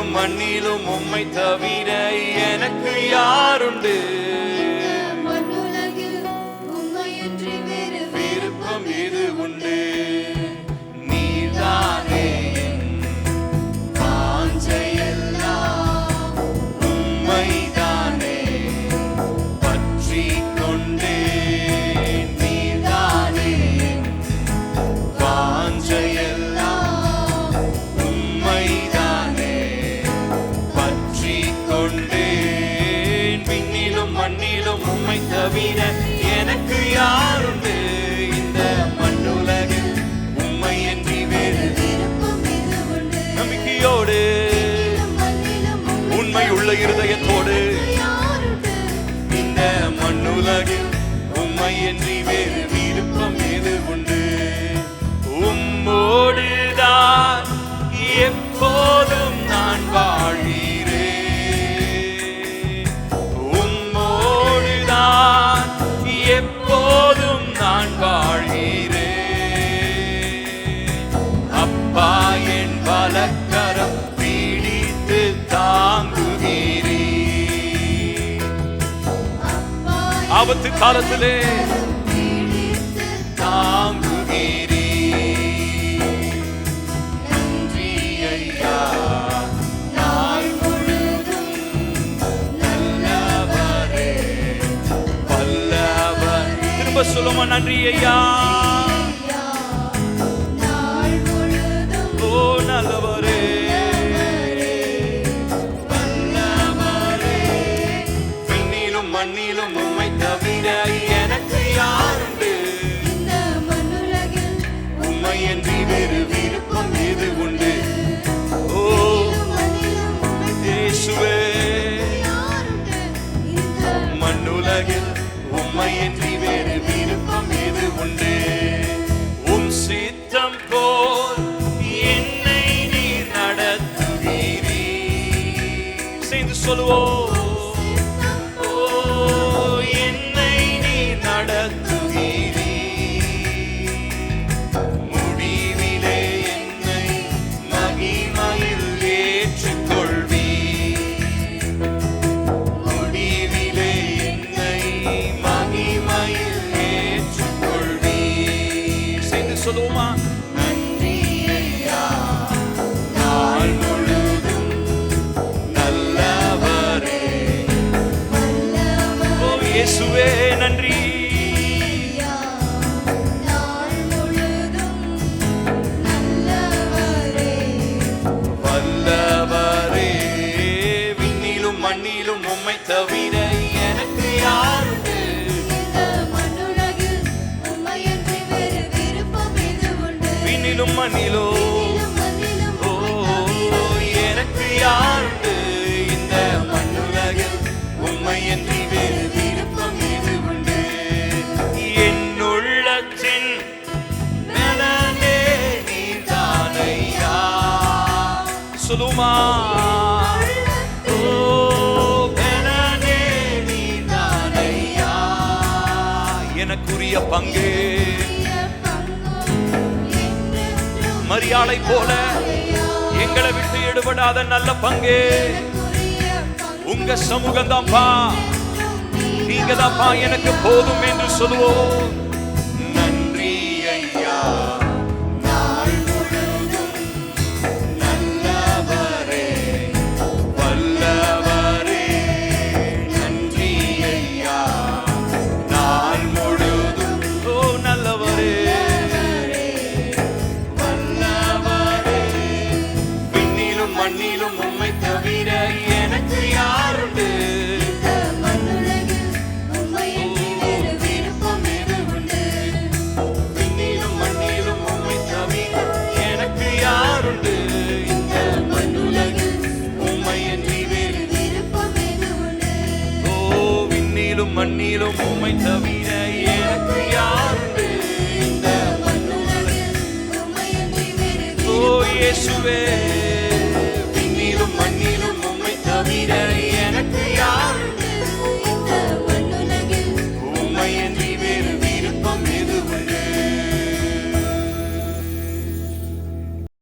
விண்ணிலும் மண்ணிலும் உம்மை தவிர எனக்கு யாருண்டு? விருப்பம் எது உண்டு? நீதானே வாஞ்சையெல்லாம், உம்மைதானே பற்றி கொண்டேன். நீதானே வாஞ்சையெல்லாம், உம்மைதானே பற்றி கொண்டேன். விண்ணிலும் மண்ணிலும் உம்மை தவிர எனக்கு யாருண்டு? இந்த மண்ணுலகில் உம்மை என்று வேறு நம்பிக்கையோடு உண்மை உள்ள இருதயத்தோடு இந்த மண்ணுலகில் உம்மை என்று வேறு விருப்பம் எது உண்டு? உம்மோடுதான் எப்போதும் நான் வாழ்கிறேன். உம்மோடுதான் எப்போதும் நான் வாழ்கிறேன். அப்பா என் வலக்கரம் பிடித்து தாங்குகிறீர். ஆபத்து காலத்திலே தாங்குகிறீர். நன்றி ஐயா, நாள் முழுதும் நல்லவரே வல்லவர். திரும்ப சொல்லுமா, நன்றி ஐயா. ஓ நல்லவரே வல்லவரே. விண்ணிலும் மண்ணிலும் உம்மை தவிர எனக்கு யாருண்டு? உம்மை என்று வேறு விருப்பம் எது உண்டு? ஓ இயேசுவே, மண்ணுலகில் உம்மை என்று வேறு விருப்பம் எது உண்டு? உம் சித்தம் போல் என்னை நீர் நடத்துகிறீர். சேர்ந்து சொல்லுவோம். ஓ என்னை நீர் நடத்துகிறீர். முடிவிலே என்னை மகிமையில் ஏற்றுக்கொள்வீர். முடிவிலே என்னை மகிமையில் ஏற்றுக்கொள்வீர். சேர்ந்து சொல்லுவோமா? நன்றி ஐயா, நாள் முழுதும் நல்லவரே. ஓ இயேசுவே நன்றி. வல்லவரே. விண்ணிலும் மண்ணிலும் உம்மை தவிர எனக்கு யாருண்டு? விண்ணிலும் மண்ணிலும் ஓ எனக்கு யாருண்டு? இந்த மண்ணுலகில் உம்மை என்று வேறு விருப்பம் எது உண்டு? என் உள்ளத்தின் பலனே நீதானையா. சொல்லுமா? ஓ பலனே நீதானையா. எனக்குரிய பங்கு மரியாதை போல எங்களை விட்டு எடுபடாத நல்ல பங்கு உங்க சமூகம் தான்ப்பா. நீங்க தான்ப்பா எனக்கு போதும் என்று சொல்லுவோம். நன்றி ஐயா, நாள் முழுதும் நல்லவரே வல்லவரே. நன்றி ஐயா, நாள் முழுதும் ஓ நல்லவரே வல்லவரே. விண்ணிலும் மண்ணிலும் உம்மை தவிர எனக்கு யாருண்டு? விண்ணிலும் மண்ணிலும் உம்மை தவிர எனக்கு யாருண்டு? இந்த மண்ணுலகில் உம்மை என்று வேறு ஓ விண்ணிலும் மண்ணிலும் உம்மை தவிர எனக்கு யாருண்டு? இந்த மண்ணுலகில் ஓ இயேசுவே